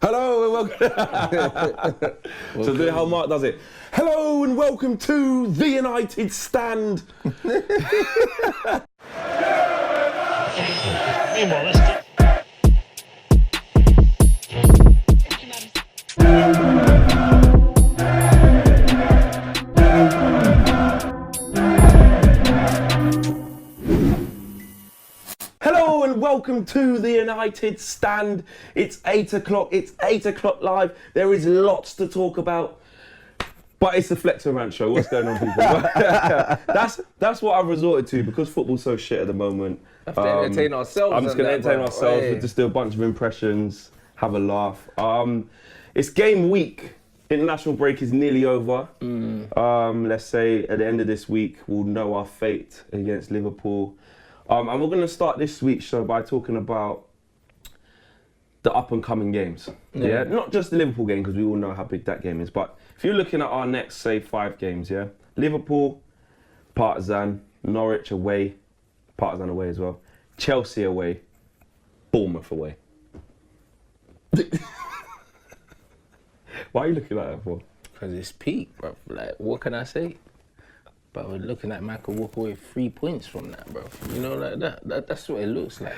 Hello and welcome. So do how Mark does it. Hello and welcome to the United Stand. Hello and welcome to the United Stand. It's 8 o'clock. It's 8 o'clock live. There is lots to talk about. But it's the Flex and Rant show. What's going on, people? That's what I've resorted to because football's so shit at the moment. We have to entertain ourselves. I'm just going to entertain ourselves. We'll just do a bunch of impressions, have a laugh. It's game week. International break is nearly over. Let's say at the end of this week, we'll know our fate against Liverpool. And we're going to start this week's show by talking about the up-and-coming games. Yeah, not just the Liverpool game, because we all know how big that game is. But if you're looking at our next, say, 5 games, yeah? Liverpool, Partizan, Norwich away, Partizan away as well, Chelsea away, Bournemouth away. Why are you looking like that for? Because it's peak, bro. Like, what can I say? But we're looking at Michael walk away 3 points from that, bro. You know, like that's what it looks like.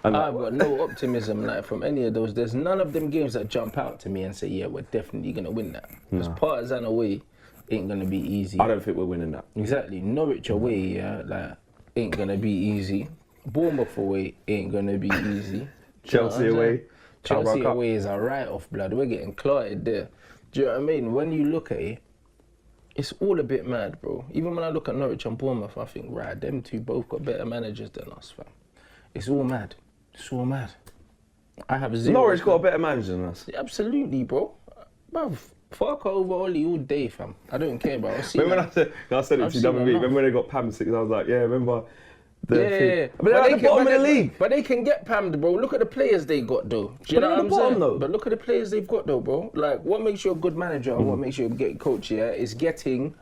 I've got no optimism like from any of those. There's none of them games that jump out to me and say, yeah, we're definitely gonna win that. Because Partizan away ain't gonna be easy. I don't think we're winning that. Exactly. Norwich away, yeah, like ain't gonna be easy. Bournemouth away ain't gonna be easy. Chelsea away. Chelsea away is a write-off, blood. We're getting clotted there. Do you know what I mean? When you look at it, it's all a bit mad, bro. Even when I look at Norwich and Bournemouth, I think, right, them two both got better managers than us, fam. It's all mad. It's all mad. I have zero. Norwich got a better manager than us. Absolutely, bro. Bruv, fuck over Oli all day, fam. I don't care, bro. Remember when I said it to you, remember when they got Pam 6, I was like, yeah, remember the thing. But they're at the bottom of the league. But they can get pammed, bro. Look at the players they got, though. Do you know what I'm saying? Though. But look at the players they've got, though, bro. Like, what makes you a good manager and what makes you a great coach, yeah, is getting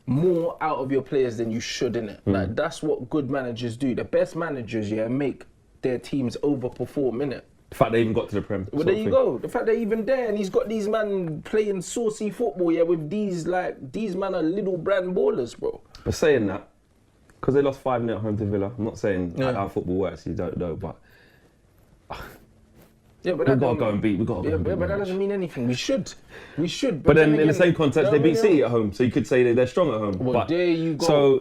more out of your players than you should, innit? Like, that's what good managers do. The best managers, yeah, make their teams overperform, innit? The fact they even got to the Prem. Well, there you go. The fact they're even there, and he's got these man playing saucy football, yeah, with these man are little brand ballers, bro. But saying that, because they lost 5-0 at home to Villa, I'm not saying how football works, you don't know, but yeah, but we've got to go and beat. We've got to go and beat. But that doesn't mean anything. We should. But then in the same context, they beat City at home, so you could say that they're strong at home. Well, but there you go. So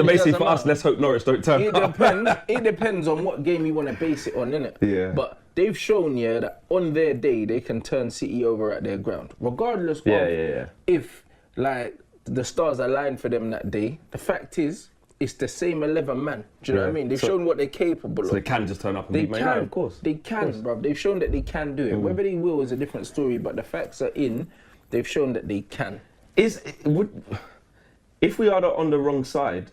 basically for us, let's hope Norwich don't turn up. It depends on what game you want to base it on, innit? Yeah. But they've shown, yeah, that on their day, they can turn City over at their ground. Regardless of if, like, the stars aligned for them that day, the fact is, it's the same 11 man. Do you know what I mean? They've shown what they're capable of. So they can just turn up and beat Man United, of course. They can, bruv. They've shown that they can do it. Whether they will is a different story, but the facts are in. They've shown that they can. If we are on the wrong side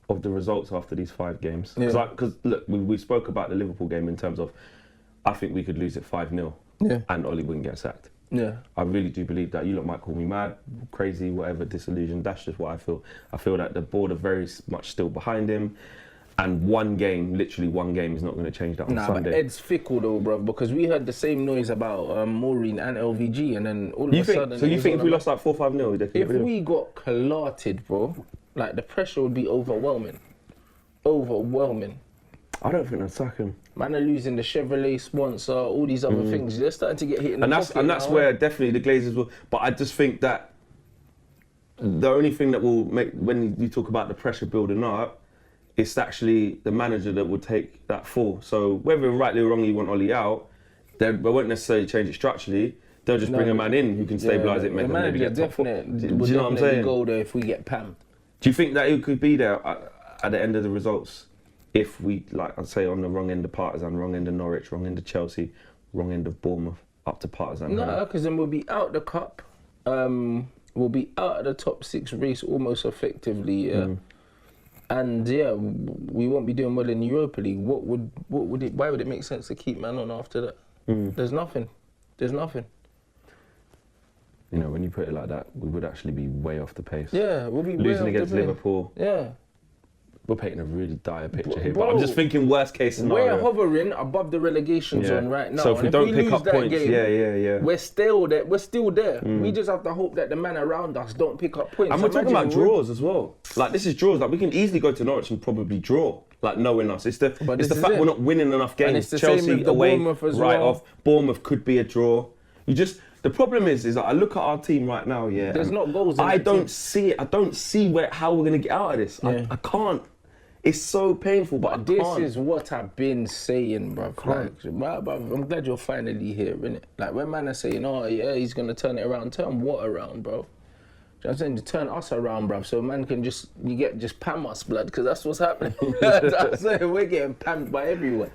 of the results after these 5 games, because look, we spoke about the Liverpool game in terms of, I think we could lose it 5-0 and Oli wouldn't get sacked. Yeah, I really do believe that. You lot might call me mad, crazy, whatever, disillusioned. That's just what I feel. I feel that the board are very much still behind him, and literally one game, is not going to change that on Sunday. But Ed's fickle though, bro, because we heard the same noise about Maureen and LVG, and then all of a sudden. So you think if we lost like 4-5-0, if we got clotted, bro, like the pressure would be overwhelming. Overwhelming. I don't think they'd sack him. Man are losing the Chevrolet sponsor, all these other things. They're starting to get hit in the pocket. And that's where definitely the Glazers will. But I just think that the only thing that will make, when you talk about the pressure building up, it's actually the manager that will take that fall. So whether rightly or wrongly you want Oli out, they won't necessarily change it structurally. They'll just bring a man in who can stabilise it, make them maybe get top 4. Do you know what I'm saying? Go there if we get pammed. Do you think that it could be there at the end of the results? If we, like I'd say, on the wrong end of Partizan, wrong end of Norwich, wrong end of Chelsea, wrong end of Bournemouth, up to Partizan. No, because then we'll be out the cup. We'll be out of the top 6 race almost effectively. And yeah, we won't be doing well in the Europa League. Why would it make sense to keep man on after that? There's nothing. There's nothing. You know, when you put it like that, we would actually be way off the pace. Yeah, we'll be losing against Liverpool. Yeah. We're painting a really dire picture here, Bro, but I'm just thinking worst case scenario. We're hovering above the relegation zone right now. So if we don't pick up points, game, we're still there. We're still there. We just have to hope that the men around us don't pick up points. And we're talking about draws as well. Like, this is draws. Like, we can easily go to Norwich and probably draw. Like, knowing us. It's the fact we're not winning enough games. And it's the Chelsea same with the away, Bournemouth as right well. off. Bournemouth could be a draw. The problem is that I look at our team right now, There's not goals in I that don't team. see it. I don't see how we're going to get out of this. Yeah. I can't. It's so painful, but this I can't. is what I've been saying, bruv. Like, I'm glad you're finally here, innit? Like, when man are saying, oh, yeah, he's going to turn it around. Turn what around, bro? You know what I'm saying? To turn us around, bruv, so man can just pam us, blood, because that's what's happening. I'm saying we're getting pammed by everyone.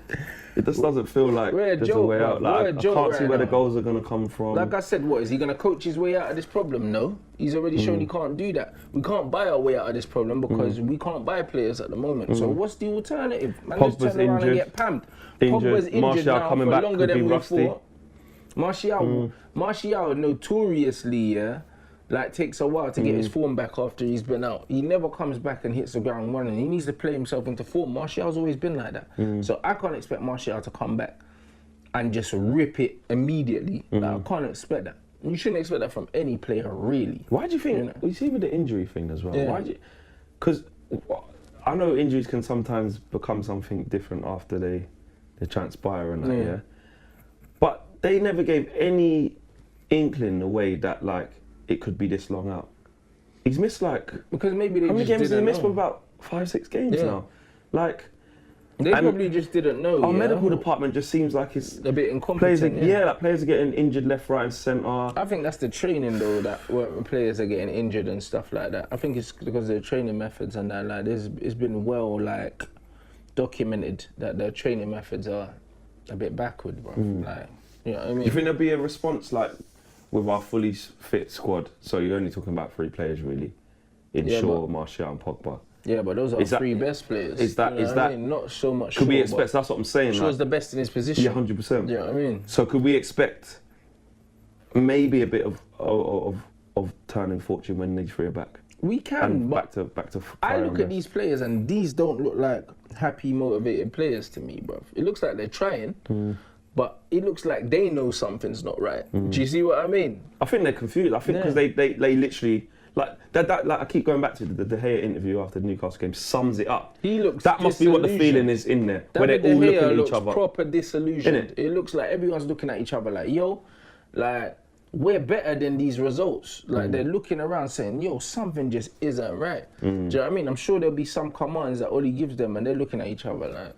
It just doesn't feel like there's a way out. Like, I can't see where the goals are going to come from. Like I said, what, is he going to coach his way out of this problem? No. He's already shown he can't do that. We can't buy our way out of this problem because we can't buy players at the moment. So what's the alternative? Man, just turn around and get pammed. Pogba's injured Martial now coming for back longer could than be we rusty. thought. Martial notoriously, like, takes a while to get his form back after he's been out. He never comes back and hits the ground running. He needs to play himself into form. Martial's always been like that. So I can't expect Martial to come back and just rip it immediately. Like, I can't expect that. You shouldn't expect that from any player, really. Why do you think? You see with the injury thing as well. Yeah. Because I know injuries can sometimes become something different after they transpire and that. Yeah. But they never gave any inkling the way that, like, it could be this long out. He's missed, like, because maybe they how many just games has he missed? know. For about 5-6 games now. Like, they probably just didn't know. Our medical department just seems like it's a bit incompetent. Players are getting injured left, right, and centre. I think that's the training though, that when players are getting injured and stuff like that. I think it's because of the training methods and that. Like, it's been well, like, documented that their training methods are a bit backward, bro. Like, you know what I mean? Do you think there'll be a response, like, with our fully fit squad? So you're only talking about 3 players really, in Shaw, Martial and Pogba. Yeah, but those are the 3 best players. Is that I mean? Not so much. Could we expect? That's what I'm saying. Shaw's like, the best in his position. Yeah, 100%. You know what I mean? So could we expect maybe a bit of turning fortune when these 3 are back? We can. And but back to. I look at these players and these don't look like happy, motivated players to me, bro. It looks like they're trying. But it looks like they know something's not right. Do you see what I mean? I think they're confused. I think because they literally, like that like I keep going back to the De Gea interview after the Newcastle game sums it up. He looks that must be what the feeling is in there, where they're all looking at each other. Proper disillusioned. It looks like everyone's looking at each other like, yo, like, we're better than these results. Like, they're looking around saying, yo, something just isn't right. Do you know what I mean? I'm sure there'll be some commands that Oli gives them and they're looking at each other like,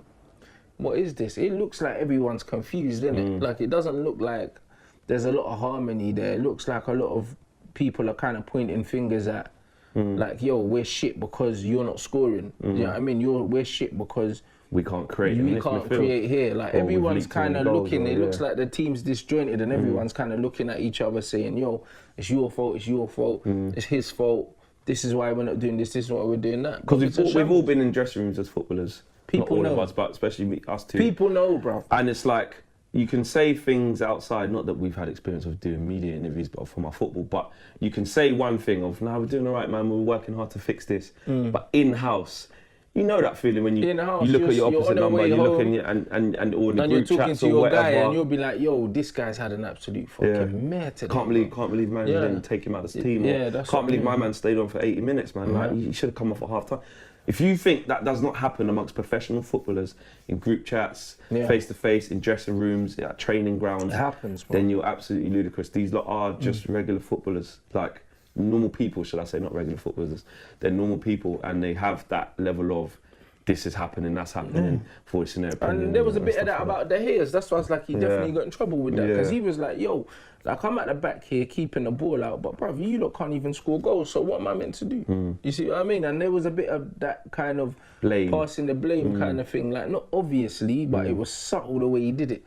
what is this? It looks like everyone's confused, isn't it? Like, it doesn't look like there's a lot of harmony there. It looks like a lot of people are kind of pointing fingers at, like, yo, we're shit because you're not scoring. You know what I mean? We're shit because we can't create. We can't create here. Like, everyone's kind of looking. It looks like the team's disjointed, and everyone's kind of looking at each other, saying, "Yo, it's your fault. It's your fault. It's his fault. This is why we're not doing this. This is why we're doing that." Because we've all been in dressing rooms as footballers. People not all know. of us, but especially us two. People know, bro. And it's like, you can say things outside, not that we've had experience of doing media interviews, but from our football, but you can say one thing of, no, we're doing all right, man, we're working hard to fix this. But in-house, you know that feeling when you look at your opposite number, you look and all the group chats or whatever. And you're talking to your guy and you'll be like, yo, this guy's had an absolute fucking mare today. Can't believe man didn't take him out of the team. Can't believe my man stayed on for 80 minutes, man. Like, he should have come off at half time. If you think that does not happen amongst professional footballers in group chats, face to face, in dressing rooms, at training grounds, it happens, bro. Then you're absolutely ludicrous. These lot are just regular footballers, like normal people, should I say, not regular footballers. They're normal people, and they have that level of, this is happening, that's happening, voicing their opinion. And there was a bit of that about De Gea's. That's why I was like, he definitely got in trouble with that, because he was like, yo, like, I'm at the back here keeping the ball out, but bruv, you lot can't even score goals, so what am I meant to do? You see what I mean? And there was a bit of that kind of passing the blame kind of thing, like, not obviously, but it was subtle the way he did it.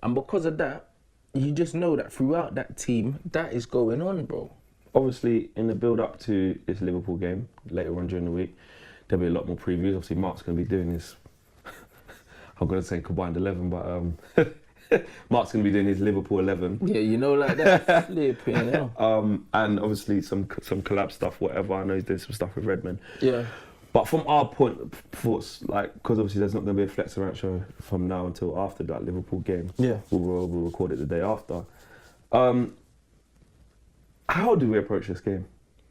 And because of that, you just know that throughout that team, that is going on, bro. Obviously, in the build-up to this Liverpool game, later on during the week, there'll be a lot more previews. Obviously, Mark's going to be doing this, I'm going to say combined 11, but Mark's going to be doing his Liverpool 11. Yeah, you know, like that. Flipping hell. And obviously some collab stuff, whatever. I know he's doing some stuff with Redmond. Yeah. But from our point of thoughts, like, because obviously there's not going to be a Flex Rant show from now until after that Liverpool game. Yeah. We'll record it the day after. How do we approach this game?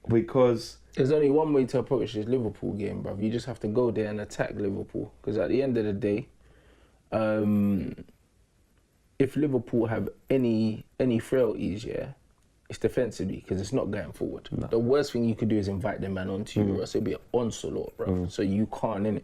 Because there's only one way to approach this Liverpool game, bruv. You just have to go there and attack Liverpool. Because at the end of the day, if Liverpool have any frailties, yeah, it's defensively, because it's not going forward. No. The worst thing you could do is invite the man onto you, or else it'll be an onslaught, bro. So you can't, innit?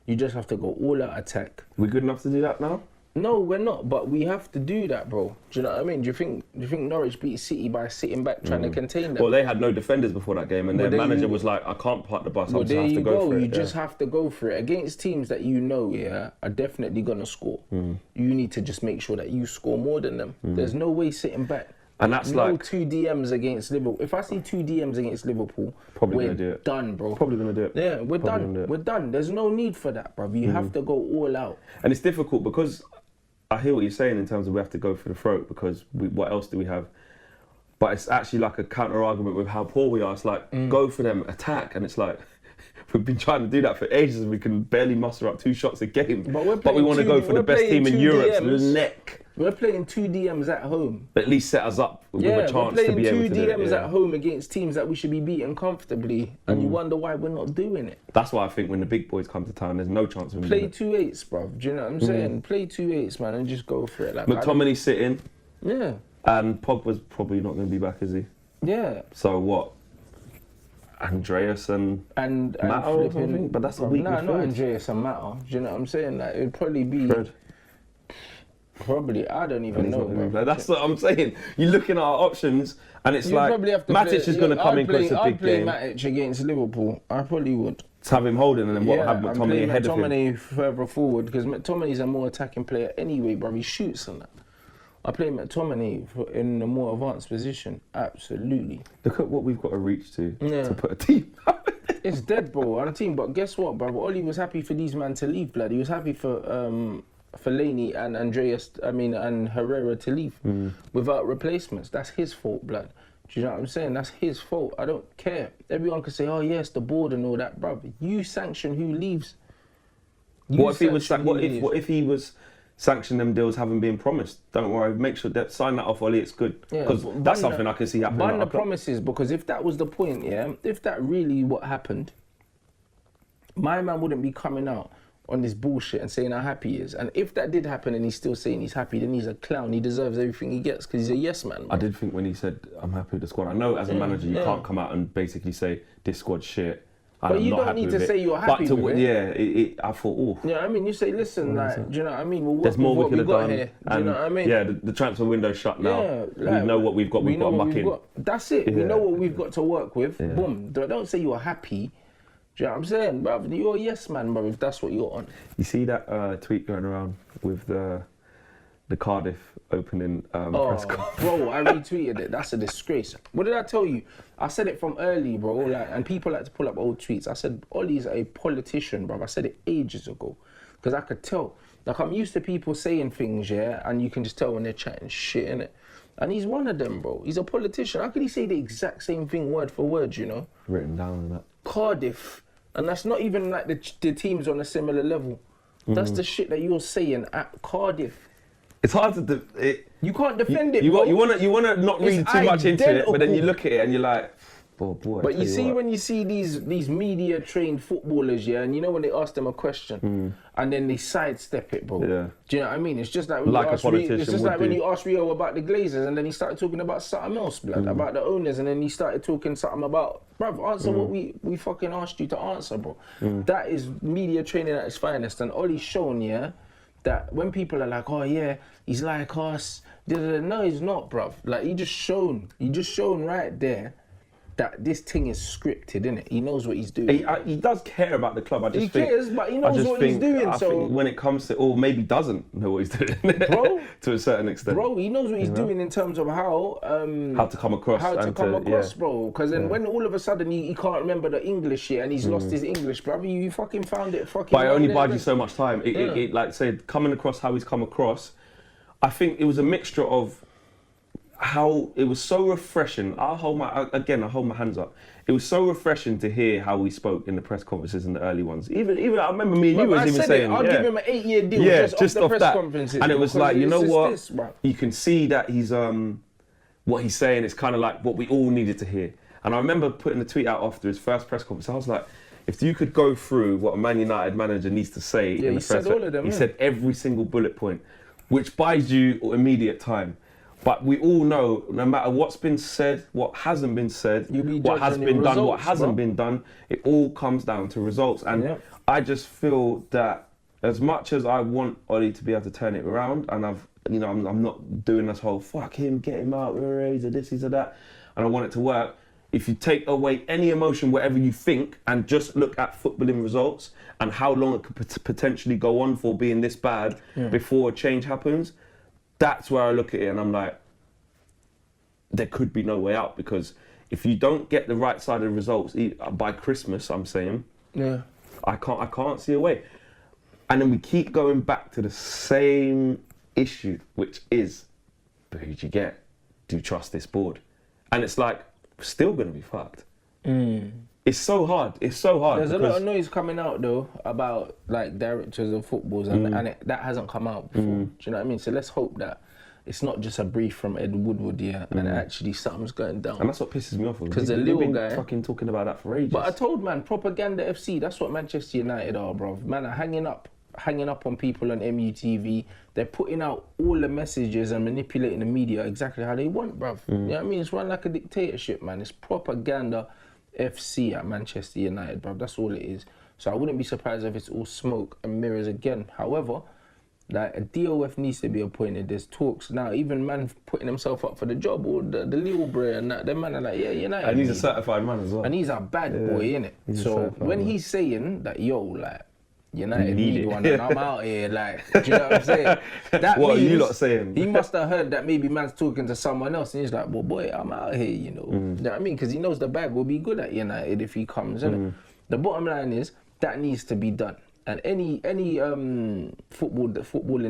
You just have to go all out attack. We good enough to do that now? No, we're not, but we have to do that, bro. Do you know what I mean? Do you think Norwich beat City by sitting back trying to contain them? Well, they had no defenders before that game, and their manager was like, I can't park the bus, I just have to go for it. You just have to go for it. Against teams that you know, yeah, are definitely going to score. You need to just make sure that you score more than them. There's no way sitting back. And that's no like... 2 DMs against Liverpool. If I see 2 DMs against Liverpool, we're done, bro. Probably going to do it. Yeah, we're done. We're done. There's no need for that, bro. You have to go all out. And it's difficult because... I hear what you're saying in terms of we have to go for the throat because what else do we have? But it's actually like a counter argument with how poor we are. It's like, go for them, attack. And it's like, we've been trying to do that for ages and we can barely muster up 2 shots a game. But we want to go for the best team in Europe's neck. We're playing 2 DMs at home. But at least set us up with a chance to be able to do it. We're playing 2 DMs at home against teams that we should be beating comfortably. And you wonder why we're not doing it. That's why I think when the big boys come to town, there's no chance of winning. Play 2-8s, bruv. Do you know what I'm saying? Play 2-8s, man, and just go for it. Like, McTominay's sitting. Yeah. And Pogba's probably not going to be back, is he? Yeah. So what? Andreas and Matter or something? But that's a weak midfield. Not Andreas and Matter. Do you know what I'm saying? Like, it'd probably be... Fred. Probably, I don't even know, bro. That's what I'm saying. You're looking at our options, and it's like Matic is going to come in because it's a big game. I'd play Matic against Liverpool. I probably would. To have him holding, and then have McTominay ahead of him. McTominay further forward because McTominay's a more attacking player anyway, bro. He shoots and that. I play McTominay in a more advanced position. Absolutely. Look at what we've got to reach to put a team. It's dead, bro, on a team. But guess what, bro? Ollie was happy for these men to leave, blood. He was happy for Fellaini and and Herrera to leave without replacements. That's his fault, blood. Do you know what I'm saying? That's his fault. I don't care. Everyone can say, oh yes, the board and all that, bruv. You sanction who leaves. What if he was sanctioning them deals haven't been promised? Don't worry, make sure that sign that off, Ollie. It's good because that's something I can see happening. Ban the promises, because if that was the point, if that really what happened, my man wouldn't be coming out on this bullshit and saying how happy he is. And if that did happen and he's still saying he's happy, then he's a clown. He deserves everything he gets because he's a yes man. Bro. I did think when he said, I'm happy with the squad. I know as a manager, you can't come out and basically say, this squad's shit. But you don't need to say you're happy with it. I thought, oh. Yeah, I mean, you say, listen, do you know what I mean? We'll work there's more we could have done. Here. Do you know what I mean? Yeah, the transfer window's shut now. Yeah, we know what we've got. We've got to muck in. That's it. Yeah. We know what we've got to work with. Yeah. Boom. Don't say you're happy. Do you know what I'm saying, bruv? You're a yes man, bruv, if that's what you're on. You see that tweet going around with the Cardiff opening press conference? Bro, I retweeted it. That's a disgrace. What did I tell you? I said it from early, bro. And people like to pull up old tweets. I said, Ollie's a politician, bruv. I said it ages ago. Because I could tell. Like, I'm used to people saying things, and you can just tell when they're chatting shit, innit? And he's one of them, bro. He's a politician. How could he say the exact same thing word for word, you know? Written down and that. Cardiff. And that's not even like the teams on a similar level. That's the shit that you're saying at Cardiff. It's hard to... you can't defend it, you want to not read too much into it, but then you look at it and you're like... boy, but you see when you see these media-trained footballers, and you know when they ask them a question and then they sidestep it, bro. Yeah. Do you know what I mean? It's just like when you ask Rio about the Glazers and then he started talking about something else, blood, about the owners, and then he started talking something about, bruv, answer what we fucking asked you to answer, bro. That is media training at its finest. And Ollie's shown, that when people are like, oh yeah, he's like us, no, he's not, bruv. Like, he just shown right there that this thing is scripted, innit? He knows what he's doing. He does care about the club. He cares, but he knows what he's doing. I think when it comes to, or maybe doesn't know what he's doing, bro, to a certain extent. Bro, he knows what he's doing in terms of how to come across. Bro. Because then when all of a sudden he can't remember the English and he's lost his English, bro, you fucking found it fucking. But it only buys you so much time. It like say coming across how he's come across. I think it was a mixture of how it was so refreshing. I hold my hands up. It was so refreshing to hear how we spoke in the press conferences in the early ones. Even I remember me and you was even saying, I'll give him an 8-year deal just off the press conferences. And it was like, you know what? You can see that he's what he's saying is kind of like what we all needed to hear. And I remember putting a tweet out after his first press conference. I was like, if you could go through what a Man United manager needs to say in the press, he said every single bullet point, which buys you immediate time. But we all know, no matter what's been said, what hasn't been said, what has been done, what hasn't been done, it all comes down to results. And I just feel that as much as I want Ollie to be able to turn it around, and I'm not doing this whole fuck him, get him out, he's a this, he's a that, and I want it to work. If you take away any emotion, whatever you think, and just look at footballing results and how long it could potentially go on for being this bad before a change happens, that's where I look at it and I'm like, there could be no way out, because if you don't get the right side of the results by Christmas, I'm saying, I can't see a way. And then we keep going back to the same issue, which is, but who do you get? Do you trust this board? And it's like, still going to be fucked. It's so hard. There's a lot of noise coming out though about like directors of footballs and that hasn't come out before. Do you know what I mean? So let's hope that it's not just a brief from Ed Woodward here and actually something's going down. And that's what pisses me off. Because the little guy fucking talking about that for ages. But I told man, propaganda FC, that's what Manchester United are, bro. Man are hanging up on people on MUTV. They're putting out all the messages and manipulating the media exactly how they want, bruv. You know what I mean? It's run like a dictatorship, man. It's propaganda FC at Manchester United, bruv. That's all it is. So I wouldn't be surprised if it's all smoke and mirrors again. However, like a DOF needs to be appointed. There's talks now. Even man putting himself up for the job, or the little bro and that. Them man are like, yeah, United. And he's a certified man as well. And he's a bad boy, innit? So when he's saying that, yo, like, United need one and I'm out here, like, do you know what I'm saying? That what means are you lot saying? He must have heard that maybe man's talking to someone else and he's like, well, boy, I'm out here, you know. You know what I mean? Because he knows the bag will be good at United if he comes, innit? The bottom line is, that needs to be done. And any footballing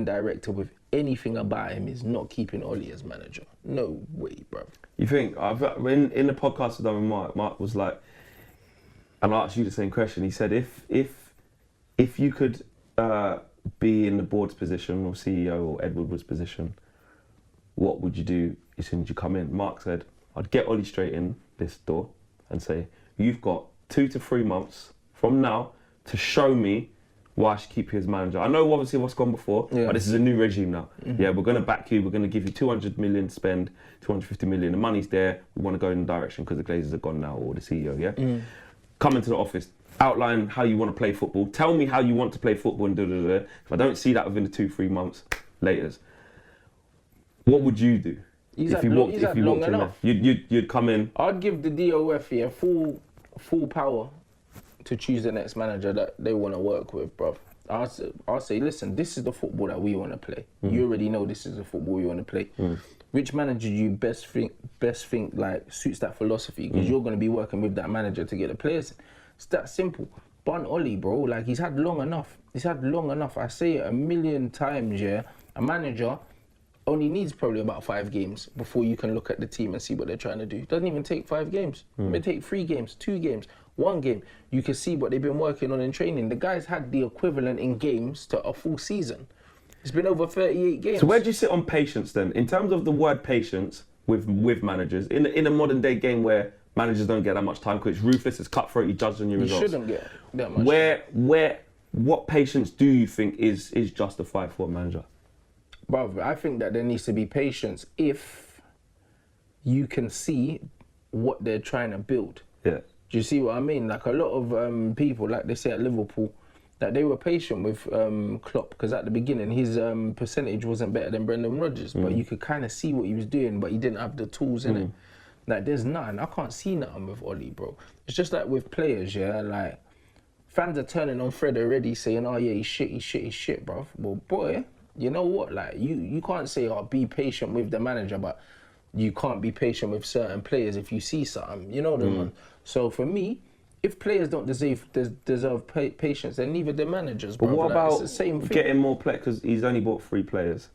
director with anything about him is not keeping Ollie as manager. No way, bro. You think, in the podcast with Mark was like, and I asked you the same question, he said, if you could be in the board's position or CEO or Ed Woodward's position, what would you do as soon as you come in? Mark said, I'd get Ollie straight in this door and say, you've got 2 to 3 months from now to show me why I should keep you as manager. I know obviously what's gone before, but this is a new regime now. Yeah, we're going to back you. We're going to give you 200 million to spend, 250 million. The money's there. We want to go in the direction because the Glazers are gone now, or the CEO, yeah? Come into the office, outline how you want to play football. Tell me how you want to play football and da-da-da. If I don't see that within the 2-3 months, later, what would you do? If you walked in there? You'd come in. I'd give the DOF here full power to choose the next manager that they want to work with, bruv. I'll say, listen, this is the football that we want to play. You already know this is the football we want to play. Which manager do you best think like suits that philosophy? Because you're going to be working with that manager to get the players. It's that simple. Bun Ollie, bro, like he's had long enough. I say it a million times, yeah. A manager only needs probably about 5 games before you can look at the team and see what they're trying to do. It doesn't even take 5 games. It may take 3 games, 2 games, 1 game. You can see what they've been working on in training. The guys had the equivalent in games to a full season. It's been over 38 games. So where do you sit on patience then? In terms of the word patience with managers, in a modern day game where managers don't get that much time because it's ruthless, it's cutthroat, you judge on your results. You shouldn't get that much. What patience do you think is justified for a manager? Bruv, I think that there needs to be patience if you can see what they're trying to build. Yeah. Do you see what I mean? Like a lot of people, like they say at Liverpool, that they were patient with Klopp because at the beginning his percentage wasn't better than Brendan Rodgers, but you could kind of see what he was doing, but he didn't have the tools in it. Like there's nothing, I can't see nothing with Ollie, bro. It's just like with players, yeah, like fans are turning on Fred already saying, oh yeah, he's shit, bro. Well, boy, you know what, like you can't say, oh, be patient with the manager, but you can't be patient with certain players if you see something, you know what I mean? So for me, if players don't deserve patience, then neither the managers. But bro. what like, about it's the same thing. Getting more players? Because he's only bought 3 players.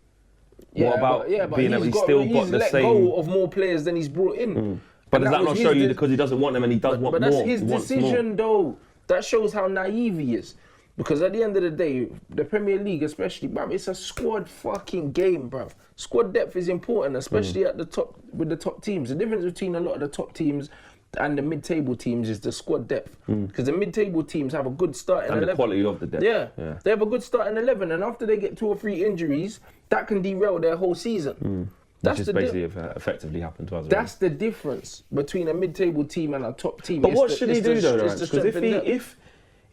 What about being able? He's still got the let same. go of more players than he's brought in. But does that not show you because he doesn't want them and he does want more? But that's his decision, though. That shows how naive he is. Because at the end of the day, the Premier League, especially, bruv, it's a squad fucking game, bruv. Squad depth is important, especially at the top with the top teams. The difference between a lot of the top teams and the mid-table teams is the squad depth. Because the mid-table teams have a good start in 11. And the quality of the depth. Yeah, they have a good start in 11, and after they get 2 or 3 injuries, that can derail their whole season. That's just basically effectively happened to us. That's the difference between a mid-table team and a top team. But what should he do though? Because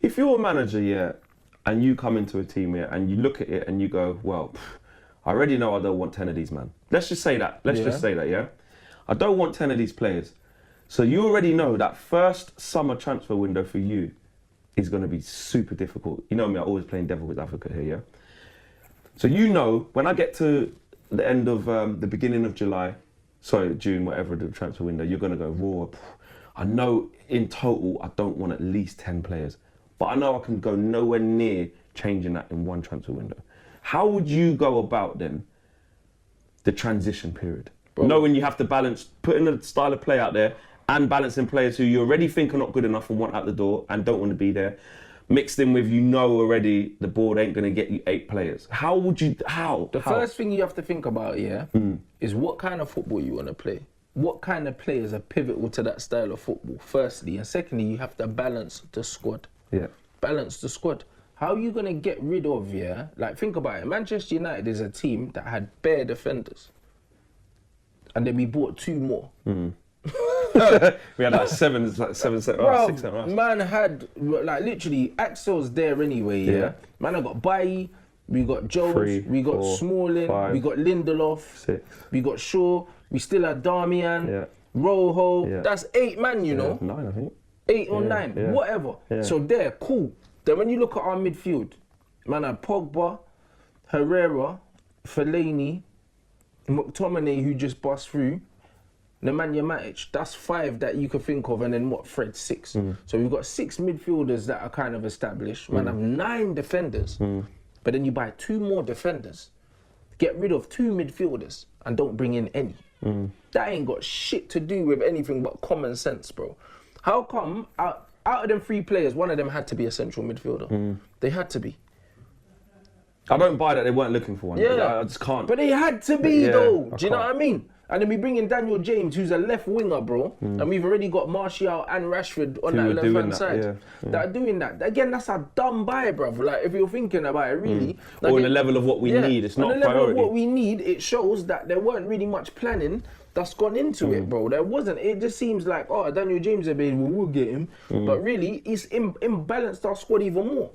if you're a manager, and you come into a team and you look at it and you go, well, I already know I don't want 10 of these, man. Let's just say that. I don't want 10 of these players. So you already know that first summer transfer window for you is going to be super difficult. You know me, I'm always playing devil's advocate here, yeah? So you know, when I get to the end of the beginning of June, whatever the transfer window, you're going to go, raw. I know in total I don't want at least 10 players. But I know I can go nowhere near changing that in one transfer window. How would you go about then the transition period? Bro. Knowing you have to balance putting a style of play out there and balancing players who you already think are not good enough and want out the door and don't want to be there, mixed in with already the board ain't going to get you 8 players. How would you, The first thing you have to think about, is what kind of football you want to play. What kind of players are pivotal to that style of football, firstly. And secondly, you have to balance the squad. Yeah. Balance the squad. How are you going to get rid of, like, think about it. Manchester United is a team that had bare defenders. And then we bought 2 more. We had like 7 6 Man had, like, literally, Axel's there anyway, Man, I got Bailly, we got Jones, we got Smalling, 5, we got Lindelof, 6, we got Shaw, we still had Darmian, Rojo. That's 8 man, you know. 9, I think. 8 or 9, whatever. So they're cool. Then when you look at our midfield, man, I had Pogba, Herrera, Fellaini, McTominay, who just bust through, Nemanja Matic. That's 5 that you could think of, and then Fred 6. So we've got 6 midfielders that are kind of established. Man, I have 9 defenders. But then you buy 2 more defenders, get rid of 2 midfielders, and don't bring in any. That ain't got shit to do with anything but common sense, bro. How come out of them 3 players, one of them had to be a central midfielder? They had to be. I don't buy that they weren't looking for one. Yeah. I just can't. But they had to be though. Do you know what I mean? And then we bring in Daniel James, who's a left winger, bro. And we've already got Martial and Rashford on that left-hand side. That are doing that. Again, that's a dumb buy, bro. Like, if you're thinking about it, really. Like, or the level of what we need, it's not a priority. On the level of what we need, it shows that there weren't really much planning that's gone into it, bro. There wasn't. It just seems like, oh, Daniel James is available, we'll get him. But really, it's imbalanced our squad even more.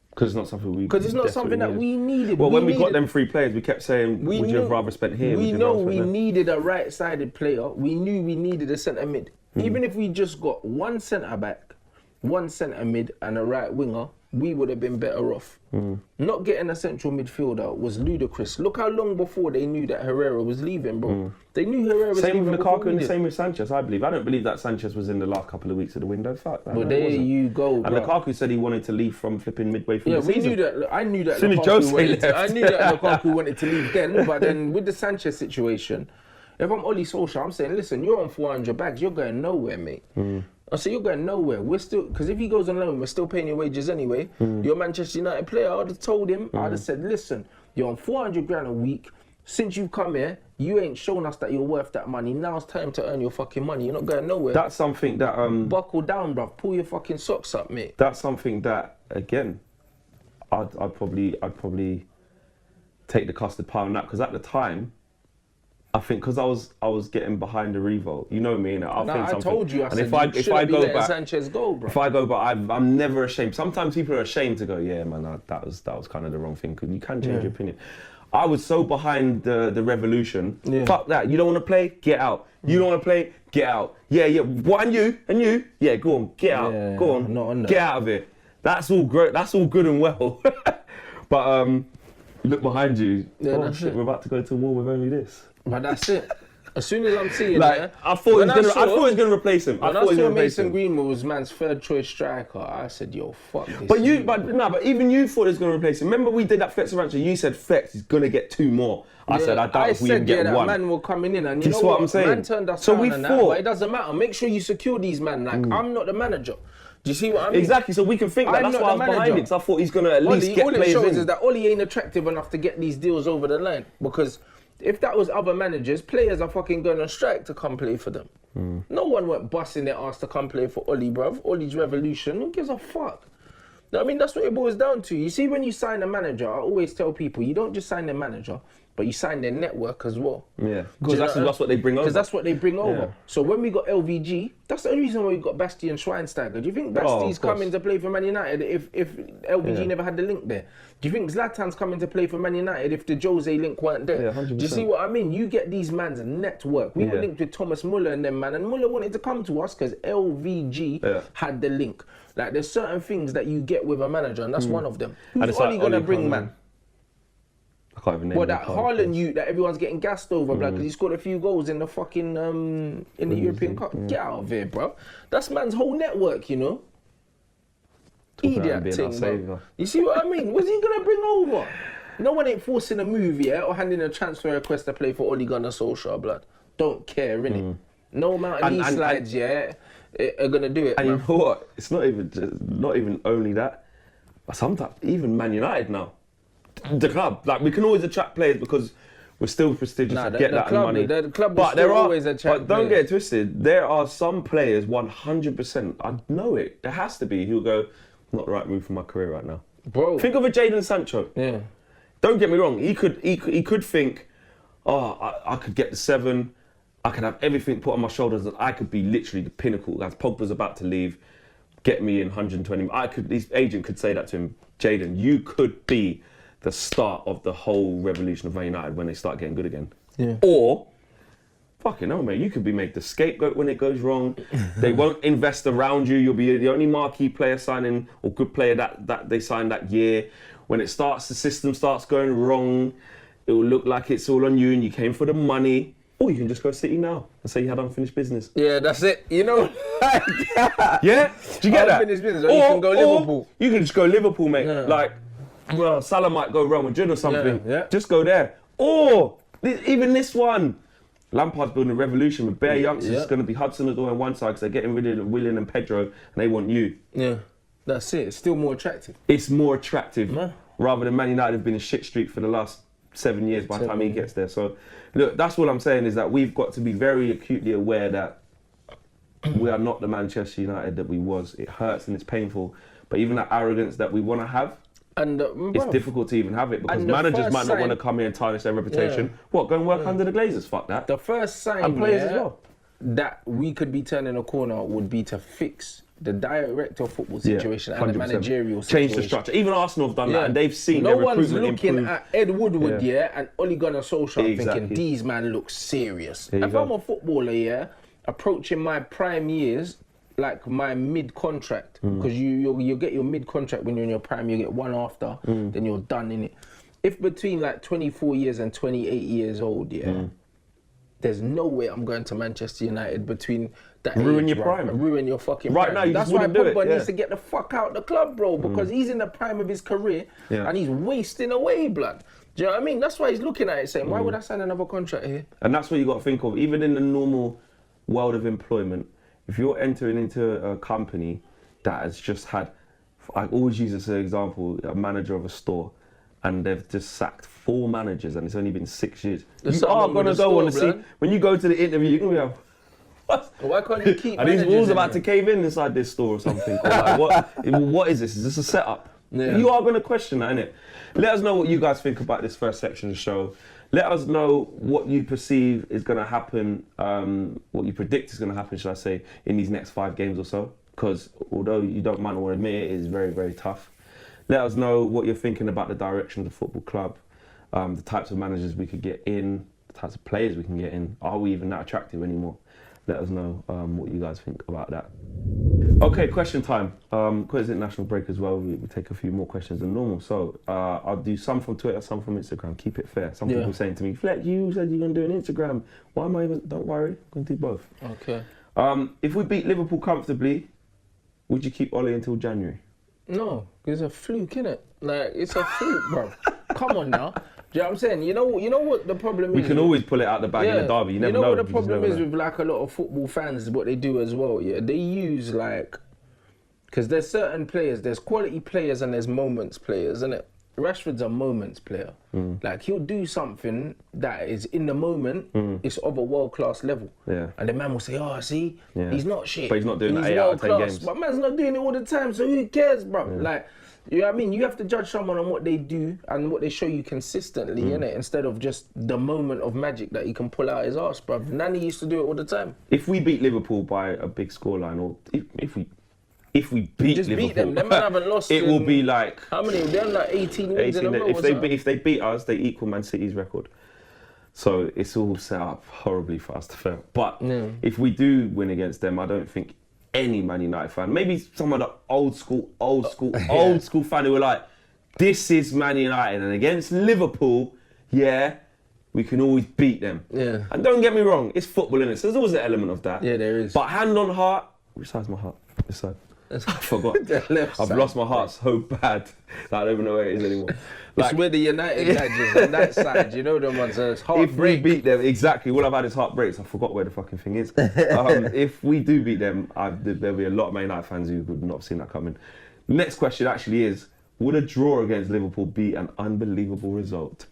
Because it's not something we. Because it's not something that we needed. Well, when we got them 3 players, we kept saying, would you have rather spent here? We know we needed a right-sided player. We knew we needed a centre mid. Even if we just got 1 centre back, 1 centre mid, and a right winger, we would have been better off. Not getting a central midfielder was ludicrous. Look how long before they knew that Herrera was leaving, bro. They knew Herrera was leaving. Same with Lukaku and same with Sanchez, I believe. I don't believe that Sanchez was in the last couple of weeks of the window. Fuck that. But there you go, bro. And Lukaku said he wanted to leave from flipping midway through the season. We knew that. I knew that. As soon as Jose left. I knew that Lukaku wanted to leave then. But then with the Sanchez situation, if I'm Oli Solskjaer, I'm saying, listen, you're on 400 bags. You're going nowhere, mate. I said, you're going nowhere. We're still, because if he goes on loan, we're still paying your wages anyway. You're a Manchester United player. I would have told him, I'd have said, listen, you're on 400 grand a week. Since you've come here, you ain't shown us that you're worth that money. Now it's time to earn your fucking money. You're not going nowhere. That's something that... buckle down, bruv. Pull your fucking socks up, mate. That's something that, again, I'd probably take the custard pie on that, because at the time, I think because I was getting behind the revolt, you know me, and I told you. And if I go back, Sanchez go, bro. If I go back, I'm never ashamed. Sometimes people are ashamed to go, yeah, man, that was kind of the wrong thing, because you can change your opinion. I was so behind the revolution. Fuck that. You don't want to play? Get out. You don't want to play? Get out. Yeah. What, and you? Yeah, go on. Get out. Go on. Not on that. Get out of it. That's all great. That's all good and well. But you look behind you. Yeah, oh shit, we're about to go to war with only this. But that's it. As soon as I'm seeing I thought he was going to replace him. When I saw Mason Greenwood was man's third choice striker, I said, yo, fuck this. But even you thought he was going to replace him. Remember we did that Flex Rancher, you said Flex is going to get 2 more. I said, I doubt if we even get 1. That man will coming in, and you know what I'm saying? Man turned us down and that, but it doesn't matter. Make sure you secure these man. Like, I'm not the manager. Do you see what I mean? Exactly, so we can think that. That's why I was behind it, because I thought he's going to at least get players in. All it shows is that Ollie ain't attractive enough to get these deals over the line, because if that was other managers, players are fucking going on strike to come play for them. No one went busting their ass to come play for Ollie, bruv. Ollie's revolution, who gives a fuck? I mean, that's what it boils down to. You see, when you sign a manager, I always tell people, you don't just sign their manager, but you sign their network as well. Yeah, because that's what they bring over. Because that's what they bring over. So when we got LVG, that's the only reason why we got Bastian Schweinsteiger. Do you think Basti's coming to play for Man United if LVG never had the link there? Do you think Zlatan's coming to play for Man United if the Jose link weren't there? Yeah, 100%. Do you see what I mean? You get these man's network. We were linked with Thomas Muller and them, man, and Muller wanted to come to us because LVG had the link. Like, there's certain things that you get with a manager, and that's one of them. Who's Ollie going to bring, man? I can't even name Well, that Haaland youth that everyone's getting gassed over, blood, because he scored a few goals in the fucking in the European Cup. Get out of here, bro. That's man's whole network, you know. Idiot thing, bro. You see what I mean? What's he gonna bring over? No one ain't forcing a move, or handing a transfer request to play for Ole Gunnar Solskjaer, blood. Don't care, innit? No amount of these slides, are gonna do it. And you know what? It's not even only that. But sometimes even Man United now. The club, like, we can always attract players because we're still prestigious and get that money. The club will still always attract But don't get it twisted, there are some players, 100%, I know it, there has to be, who'll go, not the right move for my career right now. Bro. Think of a Jadon Sancho. Yeah. Don't get me wrong, he could think, I could get the 7, I could have everything put on my shoulders, and I could be literally the pinnacle, as Pogba's about to leave, get me in 120. His agent could say that to him, Jadon, you could be the start of the whole revolution of Man United when they start getting good again. Yeah. Or, fucking hell, mate, you could be made the scapegoat when it goes wrong. They won't invest around you. You'll be the only marquee player signing or good player that they signed that year. When it starts, the system starts going wrong. It will look like it's all on you and you came for the money. Or you can just go City now and say you had unfinished business. Yeah, that's it. You know, yeah? Do you get that? Unfinished business, or you can go Liverpool. You can just go Liverpool, mate. Yeah. Like, well, Salah might go Real Madrid or something. Yeah. Just go there. Or even this one, Lampard's building a revolution with bare youngsters. It's going to be Hudson-Odoi on one side because they're getting rid of Willian and Pedro, and they want you. Yeah, that's it. It's still more attractive. It's more attractive rather than Man United have been in shit streak for the last 7 years by the time he gets there. So, look, that's all I'm saying is that we've got to be very acutely aware that we are not the Manchester United that we was. It hurts and it's painful, but even that arrogance that we want to have. And it's difficult to even have it because managers might not want to come here and tarnish their reputation. What, go and work under the Glazers? Fuck that. The first sign and players as well that we could be turning a corner would be to fix the director of football situation and the managerial situation. Change the structure. Even Arsenal have done that and they've seen their recruitment improve. No one's looking at Ed Woodward, and Ole Gunnar Solskjaer thinking, these man look serious. If I'm a footballer, approaching my prime years, like my mid-contract, because you get your mid-contract when you're in your prime, you get one after, then you're done in it. If between like 24 years and 28 years old, there's no way I'm going to Manchester United between that ruin age, your prime. Ruin your fucking prime. Right now, you that's just why Pogba needs to get the fuck out of the club, bro, because he's in the prime of his career and he's wasting away, blood. Do you know what I mean? That's why he's looking at it saying, why would I sign another contract here? And that's what you got to think of, even in the normal world of employment. If you're entering into a company that has just had, I always use this as an example, a manager of a store, and they've just sacked 4 managers and it's only been 6 years. You are going to go on and see, when you go to the interview, you're going to be like, what? Why can't you keep Are these walls about to cave in inside this store or something? Or like, what is this? Is this a setup? Yeah. You are going to question that, innit? Let us know what you guys think about this first section of the show. Let us know what you perceive is going to happen, what you predict is going to happen, should I say, in these next 5 games or so. Because although you don't might not want to admit it, it is very, very tough. Let us know what you're thinking about the direction of the football club, the types of managers we could get in, the types of players we can get in. Are we even that attractive anymore? let us know what you guys think about that. Okay, question time. Because it's international break as well, we take a few more questions than normal. So I'll do some from Twitter, some from Instagram. Keep it fair. Some people saying to me, Fleck, you said you're going to do an Instagram. Why am I even... Don't worry, I'm going to do both. Okay. If we beat Liverpool comfortably, would you keep Ollie until January? No, it's a fluke, innit? Like, it's a fluke, bro. Come on now. Do you know what I'm saying? You know what the problem is? We can always pull it out the bag in the derby. You never know. You know what the problem is with like a lot of football fans, what they do as well, yeah? They use like, because there's certain players, there's quality players and there's moments players, innit? Rashford's a moments player. Like, he'll do something that is in the moment, it's of a world-class level. Yeah. And the man will say, oh, see, he's not shit. But he's not doing that 8 out of 10 games. But man's not doing it all the time, so who cares, bro? Like, you know what I mean? You have to judge someone on what they do and what they show you consistently, innit? Instead of just the moment of magic that he can pull out his arse, bruv. Nani used to do it all the time. If we beat Liverpool by a big scoreline, or if we beat just Liverpool, beat them. Them man haven't lost. It will be like... How many? They're like 18 wins in a row. If they beat us, they equal Man City's record. So it's all set up horribly for us to fail. But if we do win against them, I don't think any Man United fan, maybe some of the old school fan who were like, this is Man United, and against Liverpool, we can always beat them. Yeah. And don't get me wrong, it's football, innit? So there's always an element of that. Yeah, there is. But hand on heart, which side's my heart? This side. I forgot. I've lost my heart so bad that I don't even know where it is anymore. Like, it's where the United badges on that side, you know them ones. It's heartbreak. If we beat them, exactly. All I've had is heartbreaks. I forgot where the fucking thing is. If we do beat them, there'll be a lot of Man United fans who would not have seen that coming. Next question actually is: would a draw against Liverpool be an unbelievable result?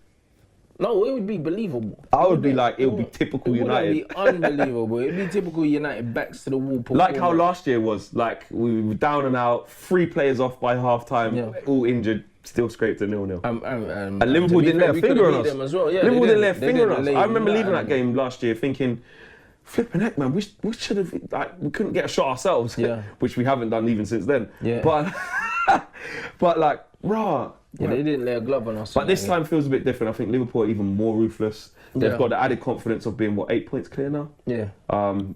No, it would be believable. I would be like, it would be typical United. It would be unbelievable. It would be typical United, backs to the wall. Like how last year was. Like, we were down and out, 3 players off by half-time, all injured, still scraped a 0-0. And Liverpool didn't lay a finger on us. Liverpool didn't lay a finger on us. I remember leaving that game last year thinking, flipping heck, man, we should have, like, we couldn't get a shot ourselves, which we haven't done even since then. But like, rah. Yeah, they didn't lay a glove on us. But this time feels a bit different. I think Liverpool are even more ruthless. They've got the added confidence of being, 8 points clear now? Yeah.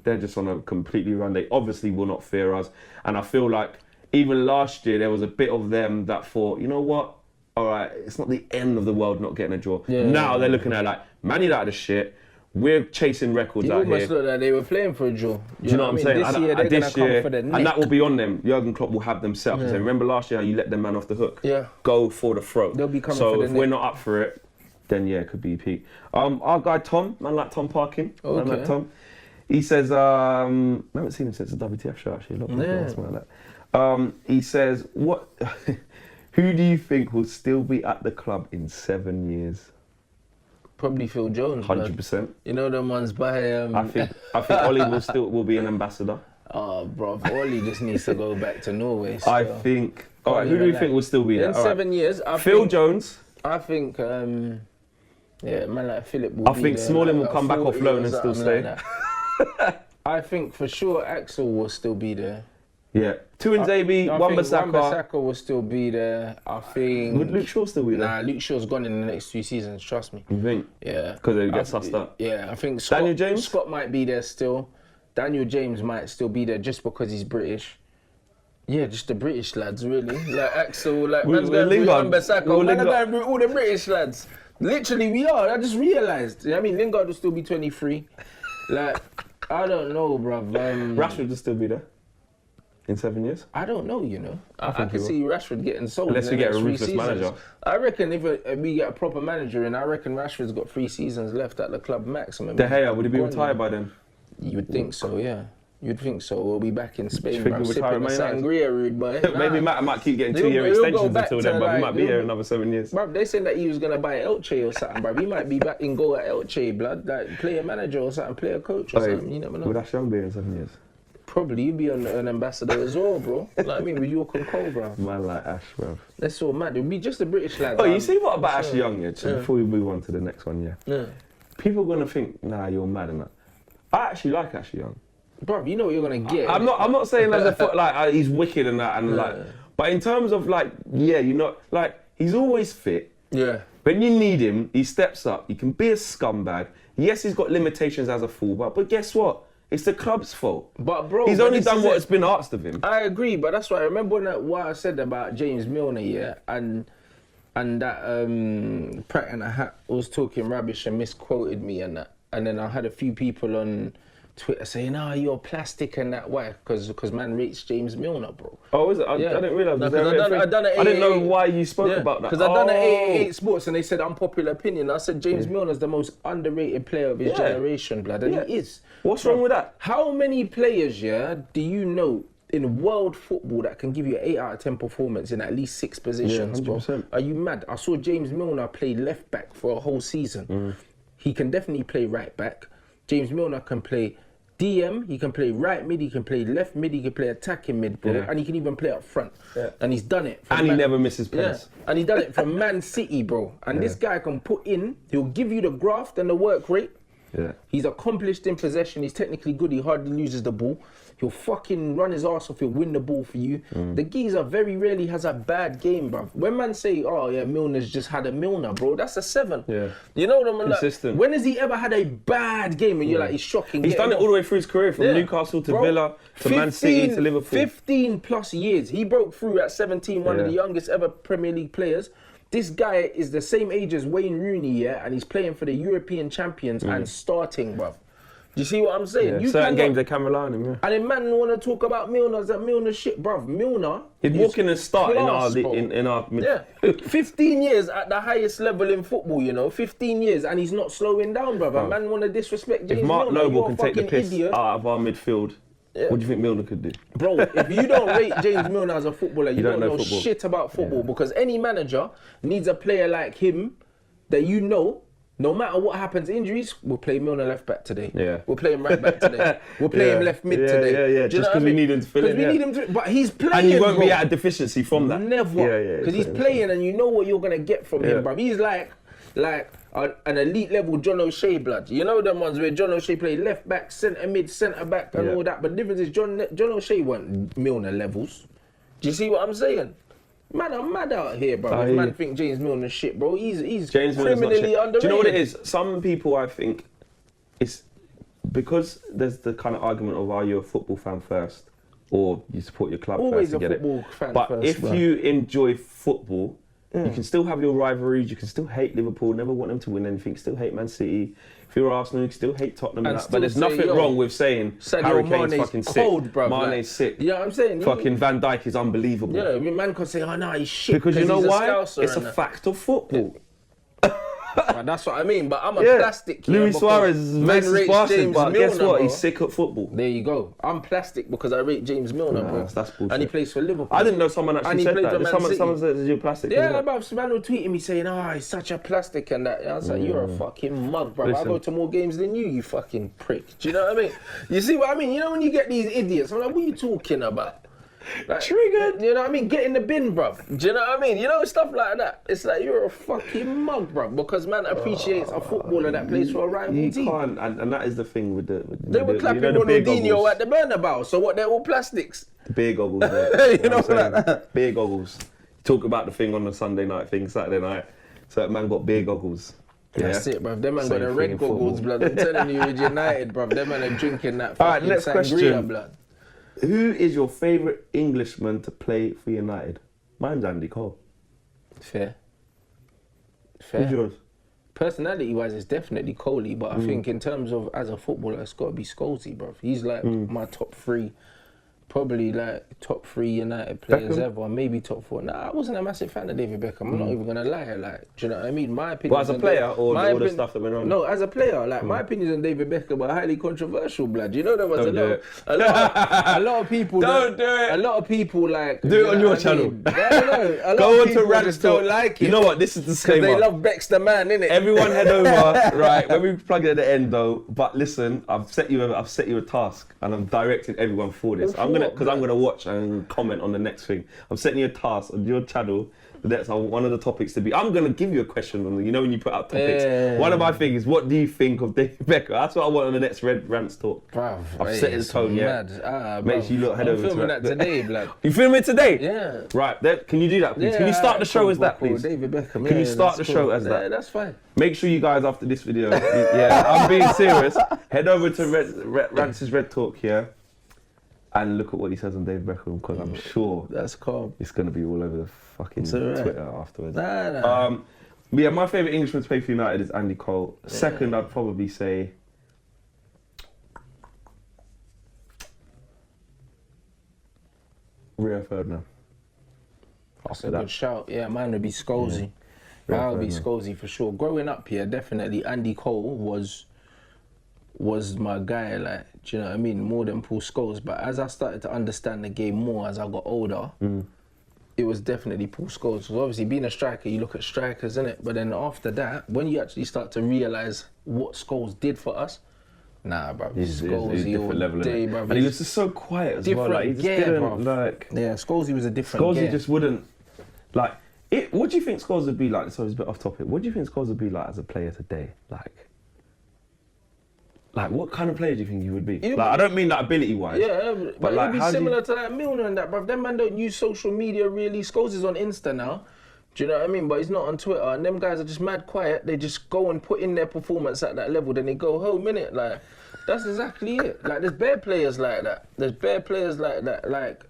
They're just on a completely run. They obviously will not fear us. And I feel like even last year, there was a bit of them that thought, you know what? All right, it's not the end of the world not getting a draw. Now they're looking at it like, Man United is shit. We're chasing records out here. It almost looked like they were playing for a draw. Do you know what I'm saying? This year, they're going to come for the neck. And that will be on them. Jurgen Klopp will have themselves. So remember last year how you let them man off the hook? Yeah. Go for the throat. They'll be coming for the neck. So if we're not up for it, then it could be peak. Our guy Tom, man like Tom Parkin. Man like Tom. He says, I haven't seen him since the WTF show actually. A lot of people ask me like that. He says, who do you think will still be at the club in 7 years? Probably Phil Jones. 100%. You know them ones by. I think Ollie will be an ambassador. Oh, bro, Ollie just needs to go back to Norway. Still. I think. All right, who do you think will still be there? In 7 years, Phil Jones. I think. Man like Philip will be there. I think Smalling will come back off loan and still stay. Like I think for sure Axel will still be there. Yeah. Tuanzebe, Wan-Bissaka will still be there. I think. Would Luke Shaw still be there? Nah, Luke Shaw's gone in the next 2 seasons, trust me. You think? Yeah. Because they get sussed up? Yeah, I think Daniel James? Scott might be there still. Daniel James might still be there just because he's British. Yeah, just the British lads, really. Like Axel, like man's going through Wan-Bissaka. Man, going through all the British lads. Literally, we are. I just realised. I mean, Lingard will still be 23. Like, I don't know, bruv. Rashford will still be there. In 7 years? I don't know, you know. I can see Rashford getting sold. Unless we get a ruthless manager. I reckon if we get a proper manager in, I reckon Rashford's got 3 seasons left at the club maximum. De Gea, would he be retired by then? You would think so, yeah. You'd think so. We'll be back in Spain, bro, sipping a sangria, rude boy. Maybe Matt might keep getting 2-year extensions until then, but he might be here another 7 years. Bro, they said that he was going to buy Elche or something, bro. He might be back in goal at Elche, blood. Like, play a manager or something, play a coach or something. You never know. Would Ash Young be in 7 years? Probably you'd be an ambassador as well, bro. Like I mean, with York and Cole, bro. Man like Ash, bro. That's so mad. It'd be just a British lad. Oh, you see what about Ash Young, yeah? Before we move on to the next one, yeah. People are gonna think, nah, you're mad and that. I actually like Ash Young. Bro, you know what you're gonna get. I'm not saying like he's wicked and that and like, but in terms of like, you know, like he's always fit. Yeah. When you need him, he steps up. He can be a scumbag. Yes, he's got limitations as a fullback, but guess what? It's the club's fault. But bro, he's only done what's been asked of him. I agree, but that's why I remember what I said about James Milner, yeah, and that Pratt and a Hat was talking rubbish and misquoted me and that, and then I had a few people on Twitter saying, you're plastic and that. Why? Because man rates James Milner, bro. Oh, is it? I didn't realise. No, I didn't know why you spoke about that. Because I done it 888 Sports and they said unpopular opinion. I said James Milner's the most underrated player of his generation, blood, and he is. What's wrong with that? How many players, do you know in world football that can give you an 8 out of 10 performance in at least 6 positions, bro? Are you mad? I saw James Milner play left back for a whole season. He can definitely play right back. James Milner can play DM, he can play right mid, he can play left mid, he can play attacking mid, bro, and he can even play up front. And he's done it. And he never misses pass. And he's done it from Man City, bro. And this guy can put in, he'll give you the graft and the work rate. He's accomplished in possession, he's technically good, he hardly loses the ball. He'll fucking run his arse off, he'll win the ball for you. The geezer very rarely has a bad game, bro. When man say, Milner's just had a Milner, bro, that's a 7. You know what I mean? Consistent. Like, when has he ever had a bad game and you're like, he's shocking? He's done it all the way through his career, from Newcastle to Villa, to Man City to Liverpool. 15 plus years. He broke through at 17, one of the youngest ever Premier League players. This guy is the same age as Wayne Rooney, and he's playing for the European champions and starting, bruv. Do you see what I'm saying? You certain games they can rely on him, And then man want to talk about Milner's that Milner shit, bruv. Milner, he'd walk in and start in our mid. 15 years at the highest level in football, 15 years, and he's not slowing down, bruv. And man want to disrespect James Milner. If Mark Noble can take the piss idiot out of our midfield, what do you think Milner could do? Bro, if you don't rate James Milner as a footballer, you don't know shit about football. Because any manager needs a player like him that no matter what happens, injuries, we'll play Milner left back today. We'll play him right back today. We'll play him left mid today. Just because we need him to fill in. Because we need him to, but he's playing. And you won't be at a deficiency from that. Never. Because he's playing and you know what you're going to get from him, bruv. He's like an elite level John O'Shea, blood. You know them ones where John O'Shea played left back, centre mid, centre back and all that. But the difference is John O'Shea weren't Milner levels. Do you see what I'm saying? Man, I'm mad out here, bro. If man think James Milner's shit, bro, he's criminally underrated. Do you know what it is? Some people, I think, it's because there's the kind of argument of, are you a football fan first or you support your club Always first to get it. Always a football fan but first. But if you enjoy football, you can still have your rivalries, you can still hate Liverpool, never want them to win anything, still hate Man City. If you're Arsenal, you can still hate Tottenham and that. But there's nothing wrong with saying Harry Kane's fucking cold, sick, bruv, Mane's sick. You know what I'm saying? Fucking Van Dijk is unbelievable. Yeah, man can say, oh no, he's shit. Because you know why? It's a that. fact of football. Right, that's what I mean, but I'm a plastic. Luis Suarez makes us passes, but guess what? He's sick at football. There you go. I'm plastic because I rate James Milner, bro. That's bullshit. And he plays for Liverpool. I didn't know someone actually said that. Someone said you're plastic. Yeah, man was tweeting me saying, he's such a plastic and that. I was like, you're a fucking mug, bro. I go to more games than you fucking prick. Do you know what I mean? You see what I mean? You know when you get these idiots, I'm like, what are you talking about? Like, triggered. You know what I mean? Get in the bin, bruv. Do you know what I mean? You know, stuff like that. It's like, you're a fucking mug, bruv. Because man appreciates a footballer that plays for a rival team. You can't, and that is the thing with the... They were clapping Ronaldinho at the Bernabeu, so what, they're all plastics? The beer goggles, mate. You know what that? Beer goggles. Talk about the thing on the Sunday night thing, Saturday night. So that man got beer goggles. That's it, bruv. Them man got the red goggles, blood. I'm telling you, with United, bruv. Them man are drinking that fucking next sangria, question. blood. Who is your favourite Englishman to play for United? Mine's Andy Cole. Fair. Who's yours? Personality-wise, it's definitely Coley, but I think in terms of as a footballer, it's got to be Scholesy, bruv. He's like my top 3. Probably like top 3 United players ever, maybe top 4. Nah, I wasn't a massive fan of David Beckham. I'm not even gonna lie. Like, do you know what I mean? My opinion. But as a player, or all the stuff that went on? No, as a player, like my opinions on David Beckham are highly controversial, blood. You know there was a lot of people. Don't do it. A lot of people like do it on your channel. Go on to Rants. Don't like it. You know what? This is the same. They love Bex the man, innit? Everyone head over, right? When we plug it at the end, though. But listen, I've set you a task, and I'm directing everyone for this. I'm gonna watch and comment on the next thing. I'm setting you a task on your channel That's one of the topics to be. I'm gonna give you a question on. You know when you put out topics. One of my things is, what do you think of David Beckham? That's what I want on the next Rants talk. Bruv, I've set his tone yet. Make sure you look head over to filming that today, blood. You filming it today? Yeah. Right. Can you do that, please? Can you start the show as that, please? David Beckham. Can you start the show as that? Yeah, that's fine. Make sure you guys, after this video, I'm being serious. Head over to Rants' Red Talk here. And look at what he says on David Beckham, because I'm sure that's calm. It's going to be all over the fucking Twitter afterwards. Nah. Yeah, my favourite Englishman to play for United is Andy Cole. Second, I'd probably say Rio Ferdinand. That's a good shout. Yeah, mine would be Scholesy. Mine would be Scholesy for sure. Growing up here, definitely Andy Cole was my guy, like, do you know what I mean? More than Paul Scholes. But as I started to understand the game more as I got older, it was definitely Paul Scholes. Because obviously being a striker, you look at strikers, innit? But then after that, when you actually start to realise what Scholes did for us, nah, bro. He's a different level, day, bro. And he was just so quiet as well. Like, he just didn't, like... Yeah, Scholesy was a different Scholesy just wouldn't, like... What do you think Scholes would be like? Sorry, it's a bit off topic. What do you think Scholes would be like as a player today? Like, what kind of player do you think he would be? Like, I don't mean that ability-wise. Yeah, but like, it'd be similar to like Milner and that, bruv. Them man don't use social media really. Scholes is on Insta now. Do you know what I mean? But he's not on Twitter. And them guys are just mad quiet. They just go and put in their performance at that level, then they go home, innit? Like, that's exactly it. Like, there's bare players like that. There's bare players like that, like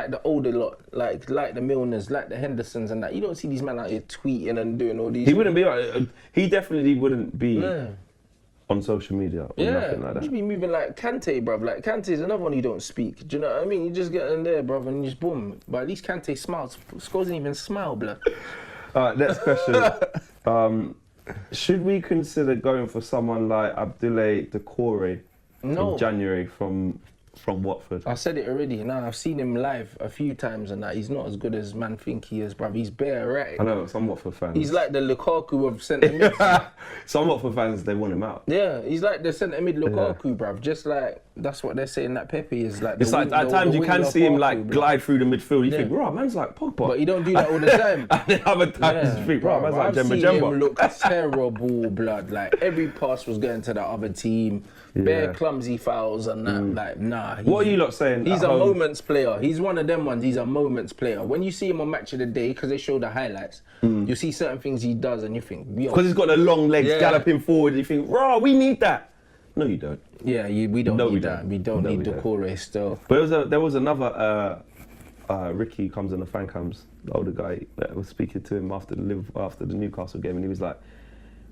the older lot, like the Milners, like the Hendersons and that. You don't see these men out here tweeting and doing all these... He wouldn't be like... He definitely wouldn't be... on social media or nothing like that. You be moving like Kante, bruv. Like, Kante's another one you don't speak. Do you know what I mean? You just get in there, bruv, and you just boom. But at least Kante smiles. Scholes didn't even smile, blood. Alright, next question. Should we consider going for someone like Abdoulaye Doucouré in January from Watford? I said it already. Nah, I've seen him live a few times and that. He's not as good as man think he is, bruv. He's bare erratic. I know, some Watford fans. He's like the Lukaku of centre mid. Some Watford fans, they want him out. Yeah, he's like the centre mid Lukaku, bruv. Just like, that's what they're saying that Pepe is like. It's like, at times you can see him like glide through the midfield. You think, bro, man's like Pogba. But he don't do that all the time. And then other times you think, bro, man's like Jemba Jemba. I've seen him look terrible, blood. Like, every pass was going to the other team. Bare clumsy fouls and that. Like, nah. What are you lot saying? He's a moments player. He's one of them ones. He's a moments player. When you see him on Match of the Day, because they show the highlights, you see certain things he does and you think, because he's got the long legs galloping forward, you think, raw, we need that. No, you don't. Yeah, we don't need that. We don't need Doucouré still. But there was another Ricky comes in the fan cams, the older guy that was speaking to him after the Newcastle game, and he was like,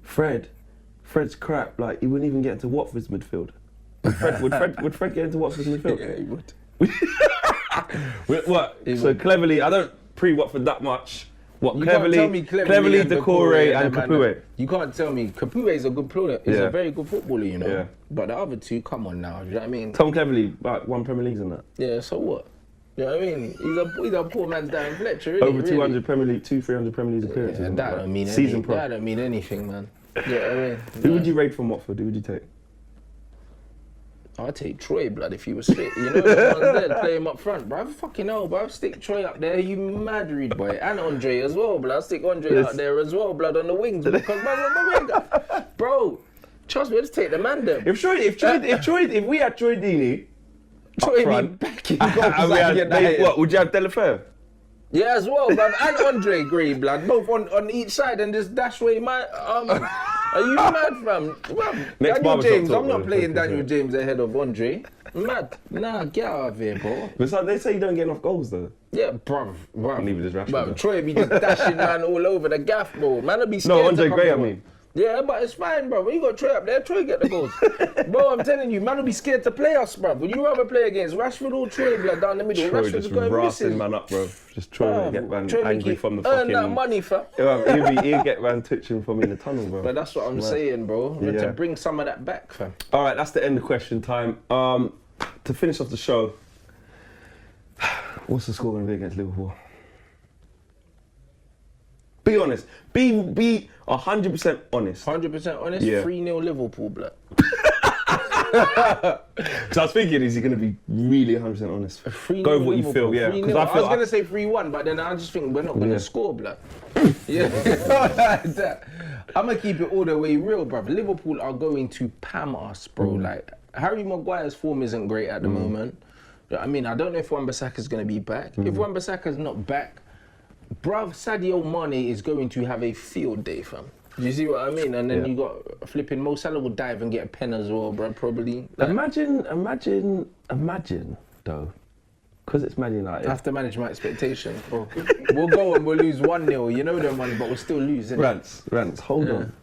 Fred's crap. Like, he wouldn't even get into Watford's midfield. Would Fred get into Watford's midfield? Yeah, he would. What? So cleverly, I don't pre-Watford that much. What? You Cleverly, Doucouré and Capoue. You can't tell me. Capoue is a good player. He's a very good footballer, you know. Yeah. But the other two, come on now. You know what I mean? Tom Cleverly, like, won Premier Leagues and that. Yeah. So what? You know what I mean? He's a poor man's Darren Fletcher. Over 200 Premier League, 300 Premier League appearances. Yeah, that don't mean anything. That don't mean anything, man. Yeah, I mean, who would you rate from Watford? Who would you take? I'd take Troy, blood, if he was straight. You know, the ones there, play him up front, bruv. Fucking hell, bruv. Stick Troy up there, you mad read, boy. And Andre as well, blood. I'll stick Andre out there as well, blood, on the wings. Because, bro, trust me, I'll just take the man there. If we had Troy Deeney, Troy be back in goals. What, would you have Delafeu? Yeah, as well, bruv. And Andre Gray, blood. Both on each side and just dash away my... Are you mad, fam? Daniel James, I'm not playing Daniel James ahead of Andre. Mad. Nah, get out of here, bro. But so they say you don't get enough goals, though. Yeah, bruv. Neither does Rashford. Troy be just dashing man all over the gaff, bro. Man will be scared. No, Andre Gray, I mean. Yeah, but it's fine, bro. When you got Troy up there, Troy get the goals. Bro, I'm telling you, man will be scared to play us, bro. Would you rather play against Rashford or Troy, blood, down the middle? Troy Rashford's just going missing. man up, bro. Just Troy get man angry from the fucking... Earn that money, fam. He'll get man touching for me in the tunnel, bro. But that's what I'm saying, bro. We're to bring some of that back, fam. All right, that's the end of question time. To finish off the show, what's the score going to be against Liverpool? Be honest. Be 100% honest. 100% honest? Yeah. 3-0 Liverpool, blood. So I was thinking, is he going to be really 100% honest? Go with what you feel, yeah. Because I was going to say 3-1, but then I just think we're not going to score, blood. Yeah. I'm going to keep it all the way real, bruv. Liverpool are going to pam us, bro. Like, Harry Maguire's form isn't great at the moment. I mean, I don't know if Wan-Bissaka's going to be back. If Wan-Bissaka's not back, bruv, Sadio Mane is going to have a field day, fam. Do you see what I mean? And then you got flipping Mo Salah will dive and get a pen as well, bro, probably. Like, imagine, though, because it's Man United. I have to manage my expectations, bro. We'll go and we'll lose 1-0, you know them ones, but we'll still lose, innit? Rants, hold on.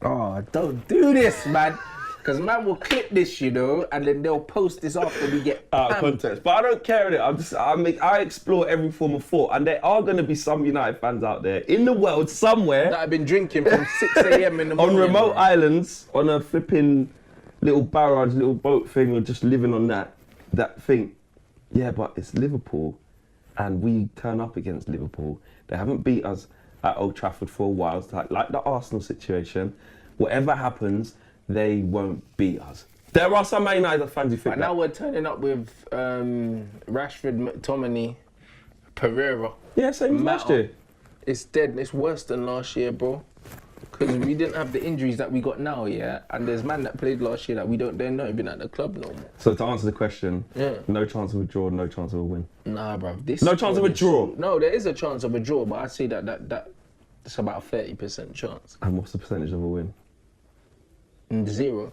Oh, don't do this, man. Because man will clip this, you know, and then they'll post this after we get out of context. But I don't care with it. I explore every form of thought, and there are going to be some United fans out there in the world somewhere that have been drinking from 6 a.m. in the morning on remote islands on a flipping little barrage, little boat thing, or just living on that thing. Yeah, but it's Liverpool, and we turn up against Liverpool. They haven't beat us at Old Trafford for a while. It's like the Arsenal situation. Whatever happens, they won't beat us. There are some Man United fans who think that. Now we're turning up with Rashford, McTominay, Pereira. Yeah, same as last year. It's dead. It's worse than last year, bro. Because we didn't have the injuries that we got now, yeah? And there's man that played last year that they're not even at the club no more. So to answer the question, no chance of a draw, no chance of a win. Nah, bro. No chance of a draw? No, there is a chance of a draw, but I'd say that's about a 30% chance. And what's the percentage of a win? 0.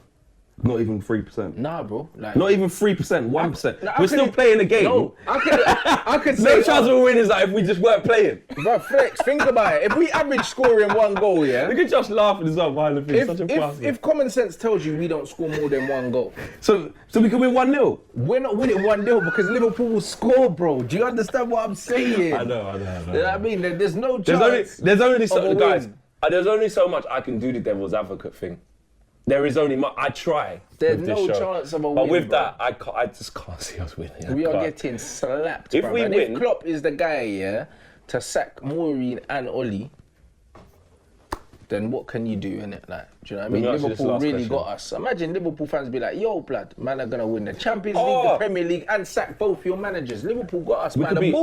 Not even 3%. Nah, bro. Like, not even 3%, 1%. We're still playing the game. No, I could say no chance of a win is like if we just weren't playing. Bro, Flex, think about it. If we average scoring 1 goal, yeah? We could just laugh at this up behind the thing. If common sense tells you we don't score more than 1 goal. So we can win 1-0? We're not winning 1-0 because Liverpool will score, bro. Do you understand what I'm saying? I know. You know what I mean? There's no chance. There's only so much I can do the devil's advocate thing. There is only I try. There's no chance of a win. But with that, I just can't see us winning. We are getting slapped. If we win, if Klopp is the guy, to sack Maureen and Oli, then what can you do in it? Like, do you know what I mean? Liverpool really got us. Imagine Liverpool fans be like, "Yo, blood, man, are gonna win the Champions League, the Premier League, and sack both your managers." Liverpool got us. To be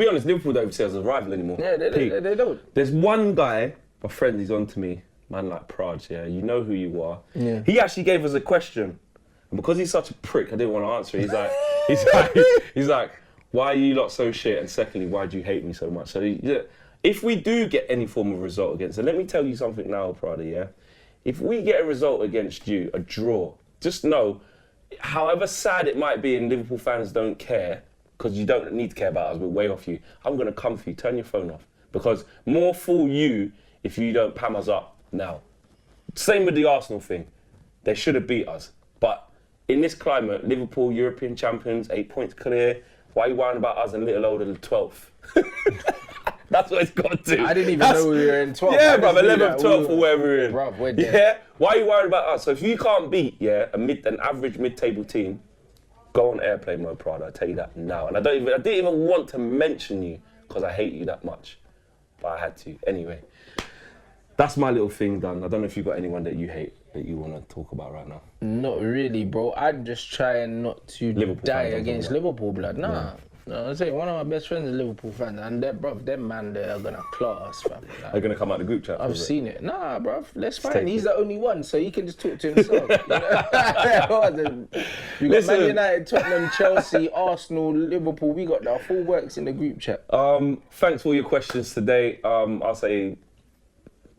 honest, Liverpool don't see us as a rival anymore. Yeah, they don't. There's one guy, my friend, he's on to me. Man like Praj, yeah, you know who you are. Yeah. He actually gave us a question, and because he's such a prick, I didn't want to answer. He's like, why are you lot so shit? And secondly, why do you hate me so much? So if we do get any form of result against, and let me tell you something now, Prada, yeah. If we get a result against you, a draw, just know, however sad it might be, and Liverpool fans don't care, because you don't need to care about us, we're way off you. I'm gonna come for you. Turn your phone off, because more fool you if you don't pam us up. Now, same with the Arsenal thing. They should have beat us. But in this climate, Liverpool, European champions, 8 points clear. Why are you worrying about us a little older than 12th? That's what it's got to. I didn't even know we were in 12th. Yeah, bruv, 11th, 12th or wherever we're in. Bruv, we're dead. Yeah? Why are you worried about us? So if you can't beat an average mid-table team, go on airplane mode, Prada. I tell you that now. And I didn't even want to mention you because I hate you that much. But I had to. Anyway. That's my little thing done. I don't know if you've got anyone that you hate that you want to talk about right now. Not really, bro. I'm just trying not to die against Liverpool, blood. Nah. No, I say one of my best friends is Liverpool fan, and them man, they're gonna claw us, fam. Like, they're gonna come out the group chat. I've seen it. Nah, bro, let's fine. He's the only one, so he can just talk to himself. You got Man United, Tottenham, Chelsea, Arsenal, Liverpool. We got the full works in the group chat. Thanks for all your questions today. I'll say.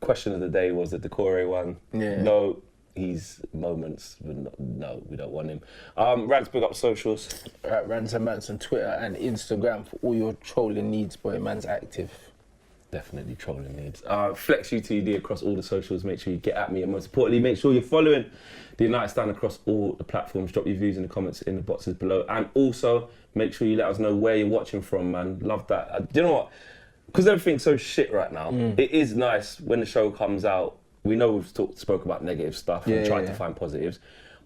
Question of the day was the Decore one. Yeah. No, he's moments. No, we don't want him. Rants, pick up socials. Right, Rants and Mants on Twitter and Instagram for all your trolling needs, boy. Man's active. Definitely trolling needs. Flex UTD across all the socials. Make sure you get at me, and most importantly, make sure you're following the United Stand across all the platforms. Drop your views in the comments in the boxes below, and also make sure you let us know where you're watching from, man. Love that. Do you know what? Because everything's so shit right now, it is nice when the show comes out. We know we've spoke about negative stuff and tried to find positives.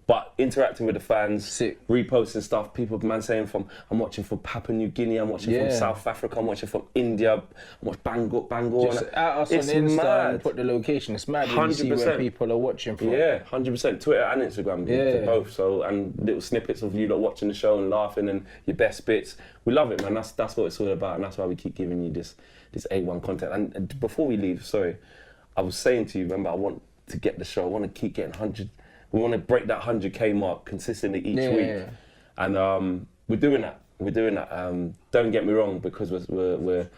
But interacting with the fans, Sick. reposting stuff, people, man, saying I'm watching from Papua New Guinea, I'm watching from South Africa, I'm watching from India, I'm watching Bangor. Just at us on Insta and put the location. It's mad when you see where people are watching from. Yeah, 100%. Twitter and Instagram, both. So, and little snippets of you lot watching the show and laughing and your best bits. We love it, man. That's what it's all about, and that's why we keep giving you this A1 content. And before we leave, sorry, I was saying to you, remember, I want to get the show. I want to keep getting 100. We want to break that 100K mark consistently each week. Yeah. And we're doing that. Don't get me wrong, because we're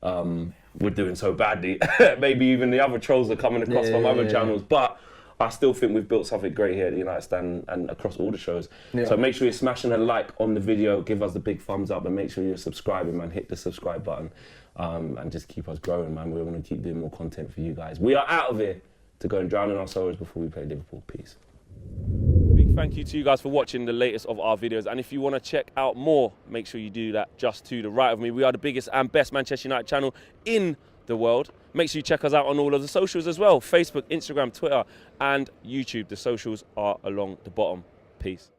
doing so badly. Maybe even the other trolls are coming across from other channels, but I still think we've built something great here at the United Stand and across all the shows. Yeah. So make sure you're smashing a like on the video, give us the big thumbs up, and make sure you're subscribing, man. Hit the subscribe button and just keep us growing, man. We want to keep doing more content for you guys. We are out of here to go and drown in our sorrows before we play Liverpool. Peace. Big thank you to you guys for watching the latest of our videos, and if you want to check out more, make sure you do that just to the right of me. We are the biggest and best Manchester United channel in the world. Make sure you check us out on all of the socials as well: Facebook, Instagram, Twitter and YouTube. The socials are along the bottom. Peace.